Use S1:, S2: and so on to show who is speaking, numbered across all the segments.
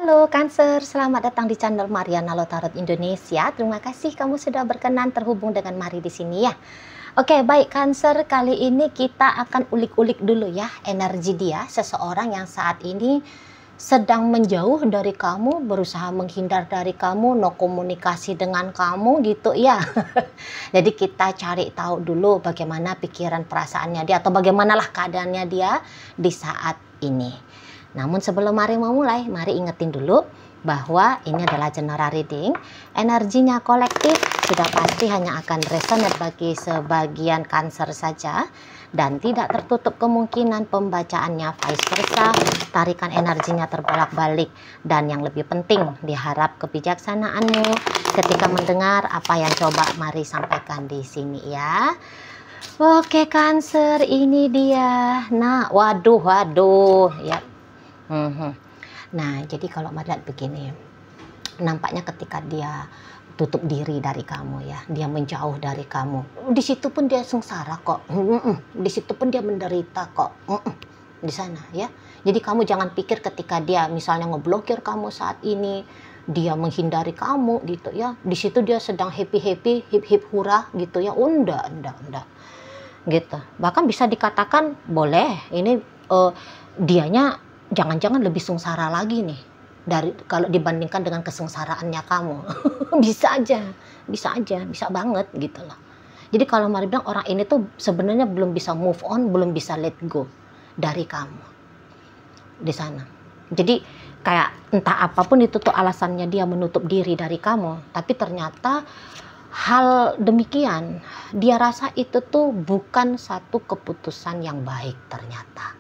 S1: Halo Cancer, selamat datang di channel Mariana Tarot Indonesia. Terima kasih kamu sudah berkenan terhubung dengan Mari di sini ya. Oke, baik Cancer, kali ini kita akan ulik-ulik dulu ya energi dia, seseorang yang saat ini sedang menjauh dari kamu, berusaha menghindar dari kamu, no komunikasi dengan kamu gitu ya. Jadi kita cari tahu dulu bagaimana pikiran perasaannya dia atau bagaimanalah keadaannya dia di saat ini. Namun sebelum Mari memulai, Mari ingetin dulu bahwa ini adalah general reading. Energinya kolektif, sudah pasti hanya akan resonate bagi sebagian Cancer saja. Dan tidak tertutup kemungkinan pembacaannya vice versa, tarikan energinya terbolak-balik. Dan yang lebih penting, diharap kebijaksanaanmu ketika mendengar apa yang coba Mari sampaikan di sini ya. Oke Cancer, ini dia. Nah, waduh ya. Nah, jadi kalau Mari lihat begini, nampaknya ketika dia tutup diri dari kamu ya, dia menjauh dari kamu, di situ pun dia sengsara kok, di situ pun dia menderita kok, di sana ya. Jadi kamu jangan pikir ketika dia misalnya ngeblokir kamu saat ini, dia menghindari kamu gitu ya, di situ dia sedang happy hip hura gitu ya. Enggak gitu. Bahkan bisa dikatakan boleh ini dianya jangan-jangan lebih sengsara lagi nih dari kalau dibandingkan dengan kesengsaraannya kamu. bisa banget gitu loh. Jadi kalau Mari bilang orang ini tuh sebenarnya belum bisa move on, belum bisa let go dari kamu di sana. Jadi kayak entah apapun itu tuh alasannya dia menutup diri dari kamu, tapi ternyata hal demikian dia rasa itu tuh bukan satu keputusan yang baik ternyata.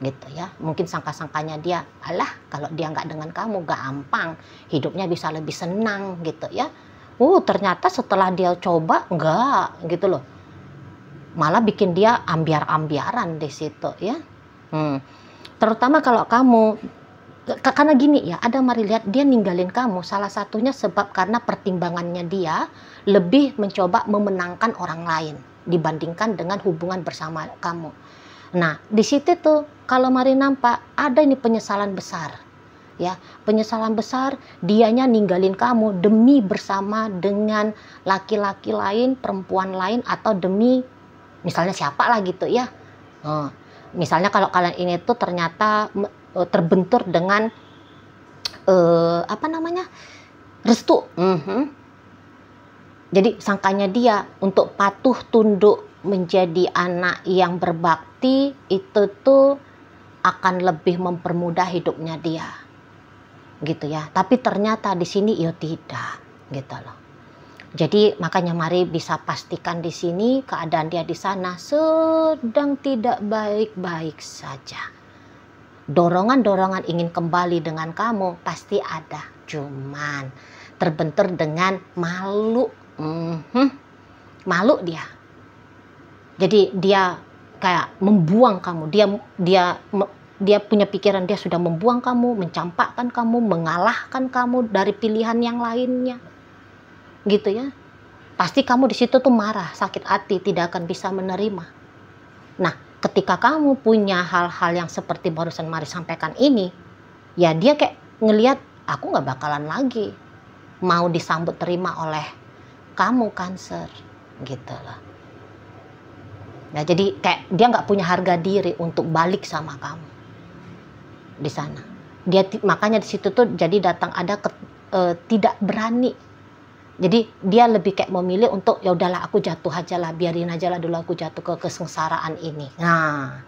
S1: Gitu ya, mungkin sangka-sangkanya dia, alah kalau dia nggak dengan kamu gampang hidupnya bisa lebih senang gitu ya. Ternyata setelah dia coba enggak gitu loh, malah bikin dia ambiar-ambiaran di situ ya. Terutama kalau kamu, karena gini ya, ada Mari lihat dia ninggalin kamu salah satunya sebab karena pertimbangannya dia lebih mencoba memenangkan orang lain dibandingkan dengan hubungan bersama kamu. Nah, di situ tuh kalau Mari nampak ada ini penyesalan besar. Ya, penyesalan besar dianya ninggalin kamu demi bersama dengan laki-laki lain, perempuan lain atau demi misalnya siapa lah gitu ya. Misalnya kalau kalian ini tuh ternyata terbentur dengan restu. Jadi sangkanya dia untuk patuh tunduk menjadi anak yang berbakti itu tuh akan lebih mempermudah hidupnya dia gitu ya, tapi ternyata di sini ya tidak gitu loh. Jadi makanya Mari bisa pastikan di sini keadaan dia di sana sedang tidak baik-baik saja. Dorongan ingin kembali dengan kamu pasti ada, cuman terbentur dengan malu. Malu dia. Jadi dia kayak membuang kamu, dia punya pikiran dia sudah membuang kamu, mencampakkan kamu, mengalahkan kamu dari pilihan yang lainnya, gitu ya. Pasti kamu di situ tuh marah, sakit hati, tidak akan bisa menerima. Nah, ketika kamu punya hal-hal yang seperti barusan Mari sampaikan ini, ya dia kayak ngelihat aku nggak bakalan lagi mau disambut terima oleh kamu Cancer, gitu loh. Nah, jadi kayak dia nggak punya harga diri untuk balik sama kamu di sana. Dia makanya di situ tuh jadi datang ada tidak berani. Jadi dia lebih kayak memilih untuk ya udahlah aku jatuh aja lah, biarin aja lah dulu aku jatuh ke kesengsaraan ini. Nah,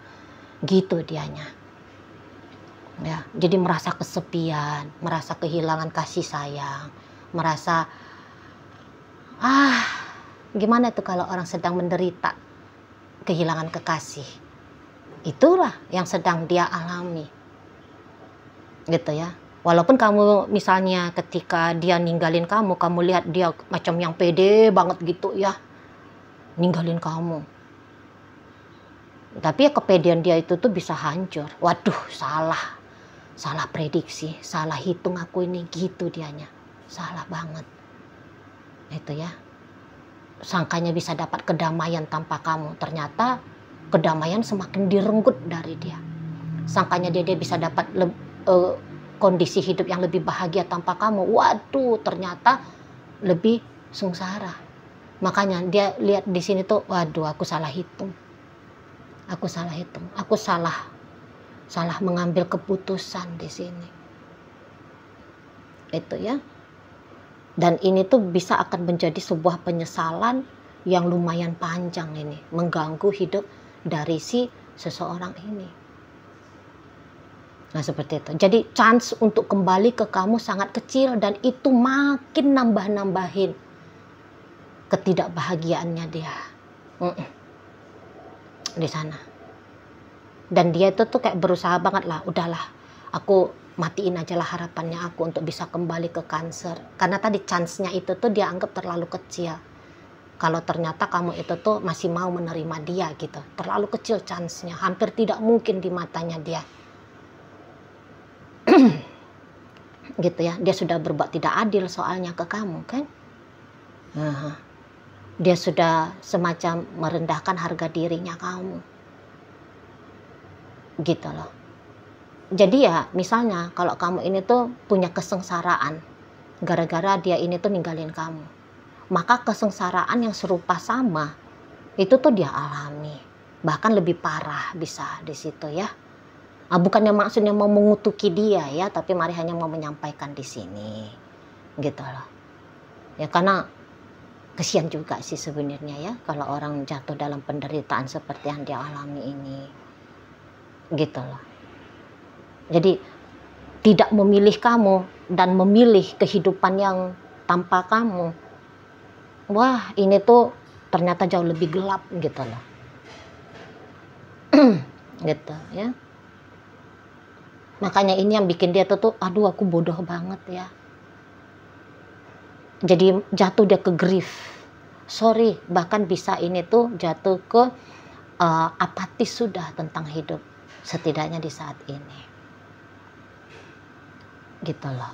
S1: gitu dianya. Ya, jadi merasa kesepian, merasa kehilangan kasih sayang, merasa gimana tuh kalau orang sedang menderita kehilangan kekasih. Itulah yang sedang dia alami gitu ya. Walaupun kamu misalnya ketika dia ninggalin kamu, kamu lihat dia macam yang pede banget gitu ya, ninggalin kamu, tapi ya kepedean dia itu tuh bisa hancur. Waduh, salah prediksi, salah hitung aku ini gitu dianya, salah banget itu ya. Sangkanya bisa dapat kedamaian tanpa kamu, ternyata kedamaian semakin direnggut dari dia. Sangkanya dia bisa dapat kondisi hidup yang lebih bahagia tanpa kamu, waduh ternyata lebih sengsara. Makanya dia lihat di sini tuh, waduh aku salah hitung. Aku salah mengambil keputusan di sini. Itu ya. Dan ini tuh bisa akan menjadi sebuah penyesalan yang lumayan panjang ini, mengganggu hidup dari si seseorang ini. Nah seperti itu. Jadi chance untuk kembali ke kamu sangat kecil, dan itu makin nambah-nambahin ketidakbahagiaannya dia di sana. Dan dia itu tuh kayak berusaha banget lah, udahlah aku matiin aja lah harapannya aku untuk bisa kembali ke Cancer. Karena tadi chance-nya itu tuh dia anggap terlalu kecil. Kalau ternyata kamu itu tuh masih mau menerima dia gitu, terlalu kecil chance-nya, hampir tidak mungkin di matanya dia. Gitu ya, dia sudah berbuat tidak adil soalnya ke kamu kan. Dia sudah semacam merendahkan harga dirinya kamu. Gitu loh. Jadi ya misalnya kalau kamu ini tuh punya kesengsaraan gara-gara dia ini tuh ninggalin kamu, maka kesengsaraan yang serupa sama itu tuh dia alami, bahkan lebih parah bisa di situ ya. Bukannya maksudnya mau mengutuki dia ya, tapi mari hanya mau menyampaikan di sini gitu loh ya. Karena kesian juga sih sebenarnya ya kalau orang jatuh dalam penderitaan seperti yang dia alami ini gitu loh. Jadi tidak memilih kamu dan memilih kehidupan yang tanpa kamu, wah ini tuh ternyata jauh lebih gelap gitu loh. Gitu ya. Makanya ini yang bikin dia tuh aduh aku bodoh banget ya. Jadi jatuh dia ke grief, sorry, bahkan bisa ini tuh jatuh ke apatis sudah tentang hidup, setidaknya di saat ini. Gitu loh.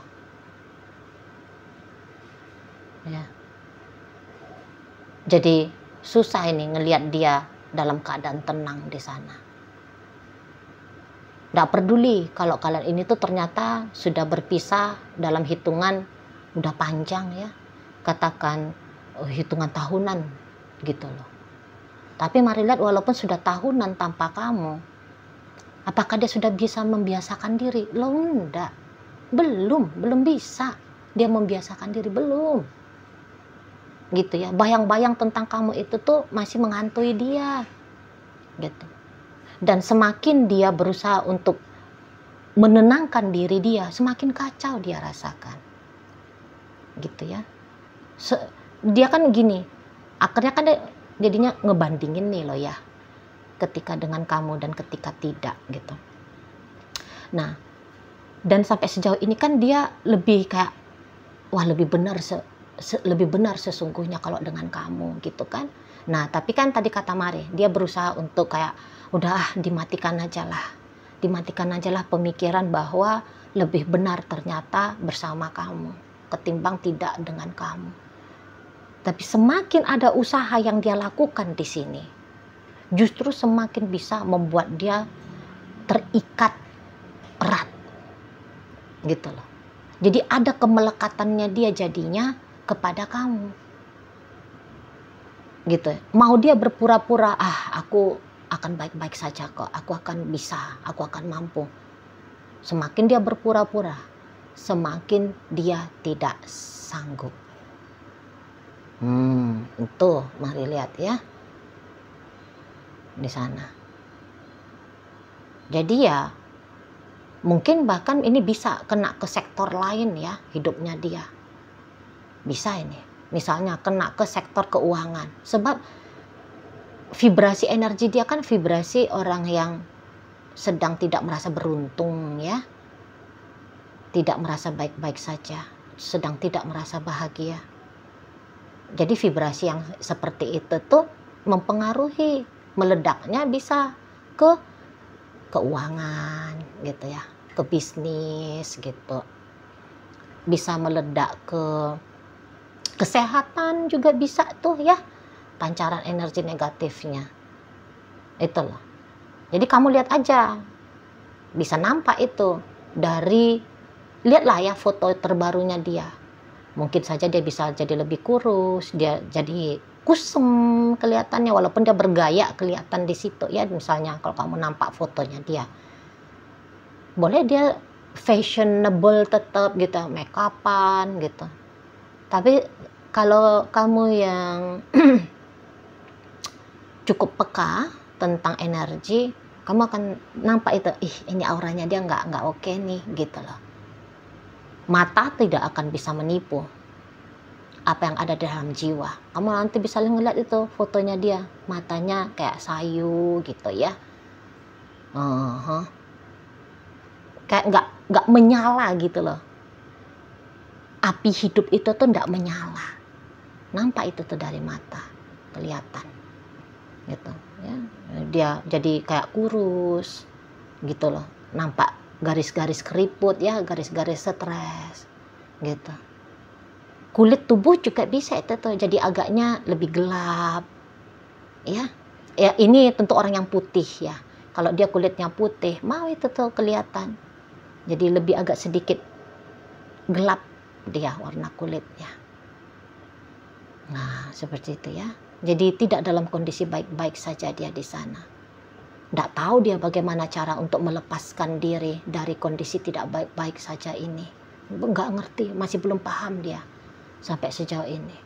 S1: Ya. Jadi susah ini ngelihat dia dalam keadaan tenang di sana. Nggak peduli kalau kalian ini tuh ternyata sudah berpisah dalam hitungan udah panjang ya, katakan hitungan tahunan gitu loh. Tapi mari lihat walaupun sudah tahunan tanpa kamu, apakah dia sudah bisa membiasakan diri? Loh enggak, belum bisa dia membiasakan diri, belum gitu ya. Bayang-bayang tentang kamu itu tuh masih menghantui dia gitu. Dan semakin dia berusaha untuk menenangkan diri dia, semakin kacau dia rasakan. Gitu ya. Dia kan gini, akhirnya kan dia jadinya ngebandingin nih loh ya. Ketika dengan kamu dan ketika tidak gitu. Nah, dan sampai sejauh ini kan dia lebih kayak, wah lebih benar sesungguhnya kalau dengan kamu gitu kan. Nah, tapi kan tadi kata Mari, dia berusaha untuk kayak, udah dimatikan aja lah pemikiran bahwa lebih benar ternyata bersama kamu ketimbang tidak dengan kamu. Tapi semakin ada usaha yang dia lakukan di sini, justru semakin bisa membuat dia terikat erat gitu loh. Jadi ada kemelekatannya dia jadinya kepada kamu gitu. Mau dia berpura-pura, aku akan baik-baik saja kok, aku akan bisa, aku akan mampu. Semakin dia berpura-pura, semakin dia tidak sanggup. Itu mari lihat ya di sana. Jadi ya mungkin bahkan ini bisa kena ke sektor lain ya hidupnya dia. Bisa ini, misalnya kena ke sektor keuangan. Sebab vibrasi energi dia kan vibrasi orang yang sedang tidak merasa beruntung ya. Tidak merasa baik-baik saja, sedang tidak merasa bahagia. Jadi vibrasi yang seperti itu tuh mempengaruhi, meledaknya bisa ke keuangan gitu ya, ke bisnis gitu. Bisa meledak ke kesehatan juga bisa tuh ya, pancaran energi negatifnya. Itu loh. Jadi kamu lihat aja, bisa nampak itu dari lihatlah ya foto terbarunya dia. Mungkin saja dia bisa jadi lebih kurus, dia jadi kusem kelihatannya, walaupun dia bergaya kelihatan di situ ya. Misalnya kalau kamu nampak fotonya dia, boleh dia fashionable tetap gitu, make upan gitu. Tapi kalau kamu yang cukup peka tentang energi, kamu akan nampak itu, ini auranya dia nggak oke nih gitu loh. Mata tidak akan bisa menipu apa yang ada di dalam jiwa. Kamu nanti bisa ngeliat itu fotonya dia, matanya kayak sayu gitu ya. Kayak nggak menyala gitu loh. Api hidup itu tuh nggak menyala. Nampak itu tuh dari mata, kelihatan gitu ya. Dia jadi kayak kurus gitu loh, nampak garis-garis keriput ya, garis-garis stres gitu. Kulit tubuh juga bisa itu tuh jadi agaknya lebih gelap ya. Ya ini tentu orang yang putih ya. Kalau dia kulitnya putih, mau itu tuh kelihatan jadi lebih agak sedikit gelap dia warna kulitnya. Nah seperti itu ya. Jadi tidak dalam kondisi baik-baik saja dia di sana. Nggak tahu dia bagaimana cara untuk melepaskan diri dari kondisi tidak baik-baik saja ini. Nggak ngerti, masih belum paham dia sampai sejauh ini.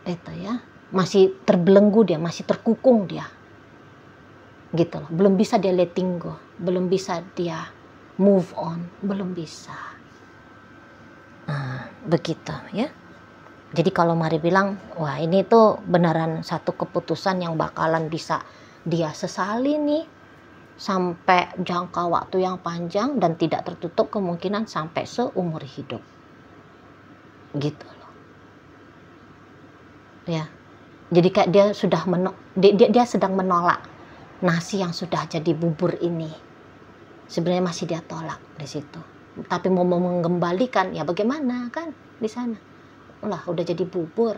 S1: Itu ya, masih terbelenggu dia, masih terkukung dia. Gitu loh, belum bisa dia letting go, belum bisa dia move on, belum bisa. Nah, begitu ya. Jadi kalau Mari bilang, wah ini tuh beneran satu keputusan yang bakalan bisa dia sesali nih sampai jangka waktu yang panjang dan tidak tertutup kemungkinan sampai seumur hidup. Gitu loh. Ya. Jadi kayak dia sudah dia sedang menolak nasi yang sudah jadi bubur ini. Sebenarnya masih dia tolak di situ. Tapi mau mengembalikan ya bagaimana kan di sana. Lah udah jadi bubur,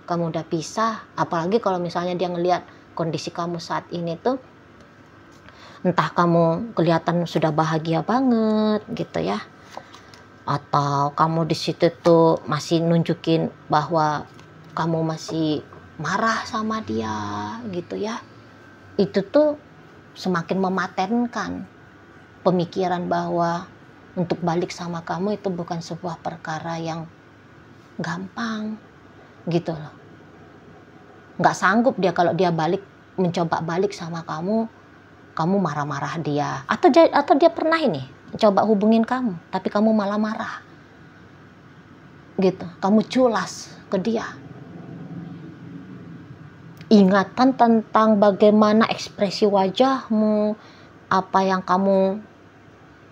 S1: kamu udah pisah, apalagi kalau misalnya dia ngelihat kondisi kamu saat ini tuh, entah kamu kelihatan sudah bahagia banget gitu ya, atau kamu di situ tuh masih nunjukin bahwa kamu masih marah sama dia gitu ya, itu tuh semakin mematenkan pemikiran bahwa untuk balik sama kamu itu bukan sebuah perkara yang gampang gitu loh. Nggak sanggup dia kalau dia mencoba balik sama kamu marah-marah dia. Atau dia pernah ini coba hubungin kamu, tapi kamu malah marah. Gitu, kamu culas ke dia. Ingatan tentang bagaimana ekspresi wajahmu, apa yang kamu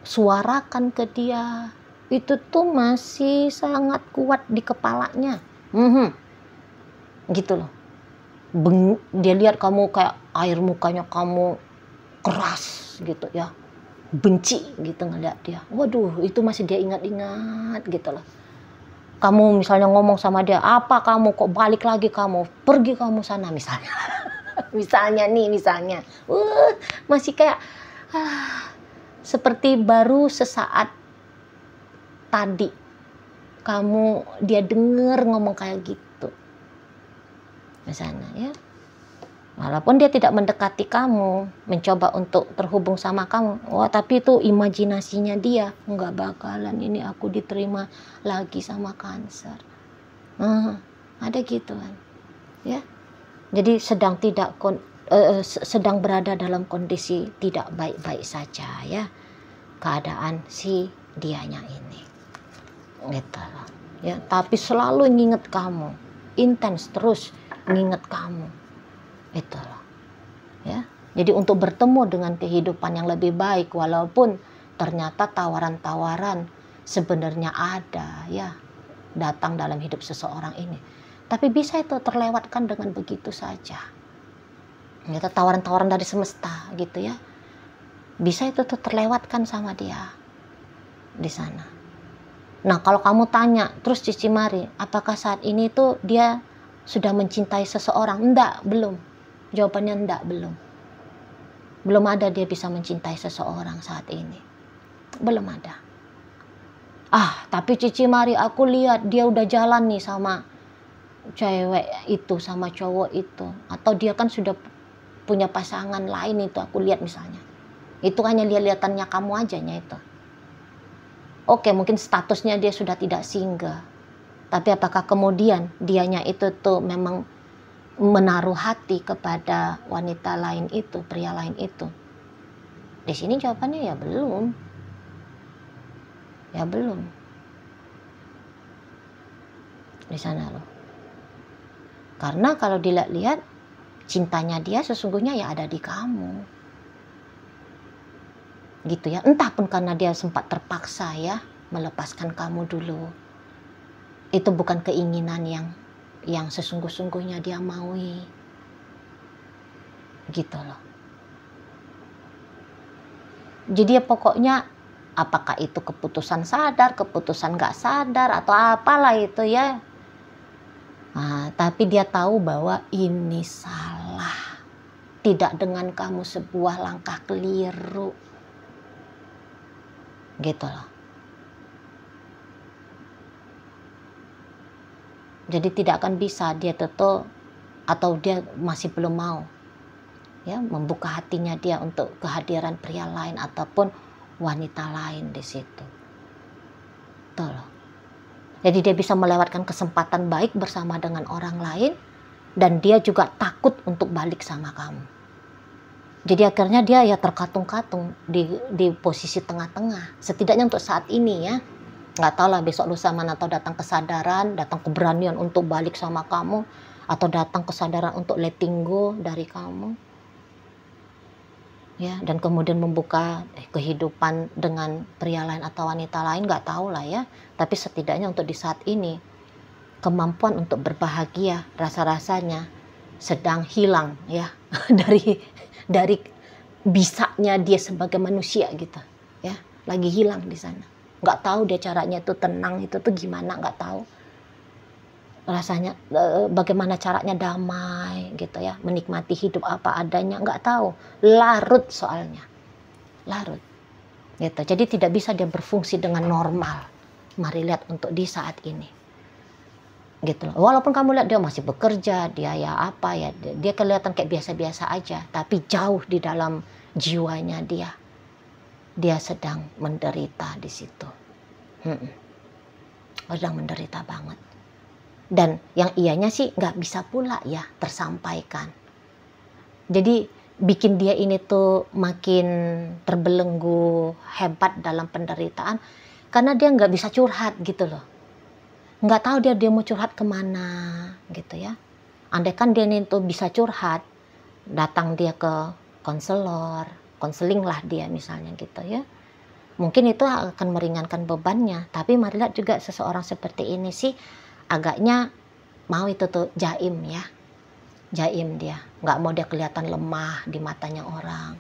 S1: suarakan ke dia, itu tuh masih sangat kuat di kepalanya. Gitu loh. Dia lihat kamu kayak air mukanya kamu keras gitu ya, benci gitu ngeliat dia. Waduh, itu masih dia ingat-ingat gitu loh. Kamu misalnya ngomong sama dia, apa kamu kok balik lagi, kamu pergi kamu sana misalnya. misalnya masih kayak seperti baru sesaat tadi dia denger ngomong kayak gitu misalnya ya. Walaupun dia tidak mendekati kamu, mencoba untuk terhubung sama kamu, tapi itu imajinasinya dia, nggak bakalan ini aku diterima lagi sama Cancer. Ada gitu kan ya. Jadi sedang berada dalam kondisi tidak baik-baik saja ya keadaan si dianya ini gitu loh ya. Tapi selalu nginget kamu, intens terus nginget kamu itu loh ya. Jadi untuk bertemu dengan kehidupan yang lebih baik, walaupun ternyata tawaran-tawaran sebenarnya ada ya datang dalam hidup seseorang ini, tapi bisa itu terlewatkan dengan begitu saja. Itu tawaran-tawaran dari semesta gitu ya, bisa itu tuh terlewatkan sama dia di sana. Nah kalau kamu tanya terus Cici Mari, apakah saat ini tuh dia sudah mencintai seseorang? Enggak, belum. Jawabannya enggak, belum ada dia bisa mencintai seseorang saat ini. Belum ada. Tapi Cici Mari, aku lihat dia udah jalan nih sama cewek itu, sama cowok itu. Atau dia kan sudah punya pasangan lain itu, aku lihat misalnya. Itu hanya lihat-lihatannya kamu aja itu. Oke, mungkin statusnya dia sudah tidak single. Tapi apakah kemudian dianya itu tuh memang menaruh hati kepada wanita lain itu, pria lain itu? Di sini jawabannya ya belum. Ya belum. Di sana loh. Karena kalau dilihat-lihat, cintanya dia sesungguhnya ya ada di kamu. Gitu ya. Entah pun karena dia sempat terpaksa ya melepaskan kamu dulu. Itu bukan keinginan yang sesungguh-sungguhnya dia maui. Gitu loh. Jadi ya pokoknya apakah itu keputusan sadar, keputusan gak sadar, atau apalah itu ya. Tapi dia tahu bahwa ini salah. Tidak dengan kamu sebuah langkah keliru. Gitu loh. Jadi tidak akan bisa dia tutup, atau dia masih belum mau ya membuka hatinya dia untuk kehadiran pria lain ataupun wanita lain di situ. Tuh loh. Jadi dia bisa melewatkan kesempatan baik bersama dengan orang lain, dan dia juga takut untuk balik sama kamu. Jadi akhirnya dia ya terkatung-katung di posisi tengah-tengah. Setidaknya untuk saat ini ya. Nggak tahu lah besok lusa mana, atau datang kesadaran, datang keberanian untuk balik sama kamu, atau datang kesadaran untuk letting go dari kamu. Ya, dan kemudian membuka kehidupan dengan pria lain atau wanita lain, nggak tahu lah ya. Tapi setidaknya untuk di saat ini, kemampuan untuk berbahagia rasa-rasanya sedang hilang ya dari bisanya dia sebagai manusia gitu ya, lagi hilang di sana. Nggak tahu dia caranya itu tenang itu tuh gimana, nggak tahu rasanya bagaimana caranya damai gitu ya, menikmati hidup apa adanya, nggak tahu, larut soalnya, larut gitu. Jadi tidak bisa dia berfungsi dengan normal. Mari lihat untuk di saat ini gitu loh. Walaupun kamu lihat dia masih bekerja, dia ya apa ya, dia kelihatan kayak biasa-biasa aja, tapi jauh di dalam jiwanya dia sedang menderita di situ. Sedang menderita banget. Dan yang ianya sih nggak bisa pula ya tersampaikan. Jadi bikin dia ini tuh makin terbelenggu hebat dalam penderitaan, karena dia nggak bisa curhat gitu loh. Nggak tahu dia mau curhat kemana gitu ya. Andai kan dia ini tuh bisa curhat, datang dia ke konseling lah dia misalnya gitu ya. Mungkin itu akan meringankan bebannya. Tapi mari lihat juga seseorang seperti ini sih agaknya mau itu tuh jaim ya. Jaim dia. Nggak mau dia kelihatan lemah di matanya orang.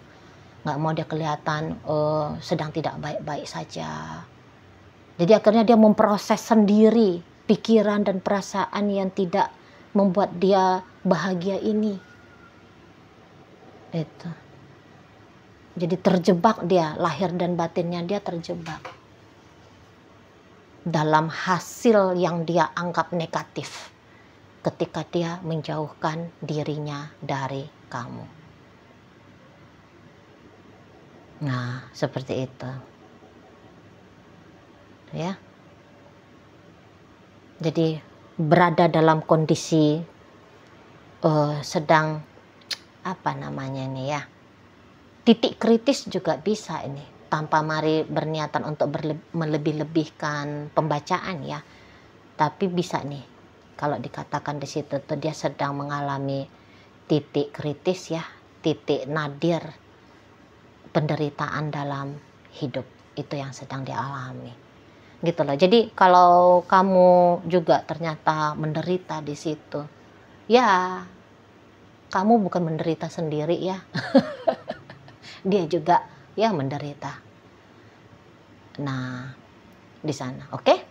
S1: Nggak mau dia kelihatan sedang tidak baik-baik saja. Jadi akhirnya dia memproses sendiri pikiran dan perasaan yang tidak membuat dia bahagia ini. Itu. Jadi terjebak dia, lahir dan batinnya dia terjebak dalam hasil yang dia anggap negatif ketika dia menjauhkan dirinya dari kamu. Nah, seperti itu. Ya. Jadi berada dalam kondisi sedang apa namanya ini ya, titik kritis juga bisa ini, tanpa mari berniatan untuk melebih-lebihkan pembacaan ya, tapi bisa nih kalau dikatakan di situ tuh dia sedang mengalami titik kritis ya, titik nadir penderitaan dalam hidup itu yang sedang dialami. Gitu loh. Jadi kalau kamu juga ternyata menderita di situ, ya kamu bukan menderita sendiri ya. Dia juga ya menderita. Nah, di sana. Oke?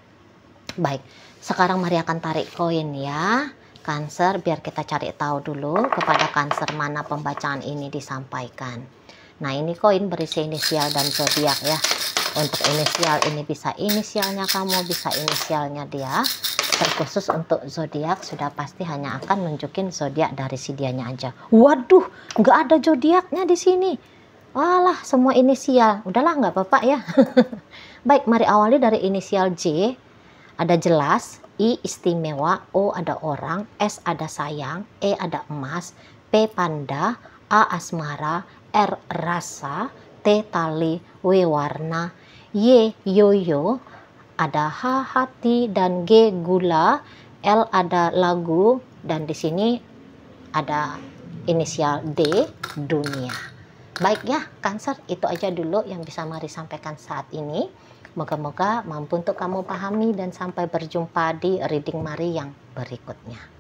S1: Baik. Sekarang mari akan tarik koin ya. Cancer, biar kita cari tahu dulu kepada Cancer mana pembacaan ini disampaikan. Nah, ini koin berisi inisial dan zodiak ya. Untuk inisial ini bisa inisialnya kamu, bisa inisialnya dia. Terkhusus untuk zodiak sudah pasti hanya akan nunjukin zodiak dari si dianya aja. Waduh, nggak ada zodiaknya di sini. Walah, semua inisial. Udahlah, nggak apa-apa ya. Baik, mari awali dari inisial J. Ada jelas, I istimewa, O ada orang, S ada sayang, E ada emas, P panda, A asmara, R rasa, T tali, W warna, Y yoyo, ada H hati, dan G gula, L ada lagu, dan di sini ada inisial D dunia. Baik ya, Cancer, itu aja dulu yang bisa Mari sampaikan saat ini. Moga-moga mampu untuk kamu pahami, dan sampai berjumpa di reading Mari yang berikutnya.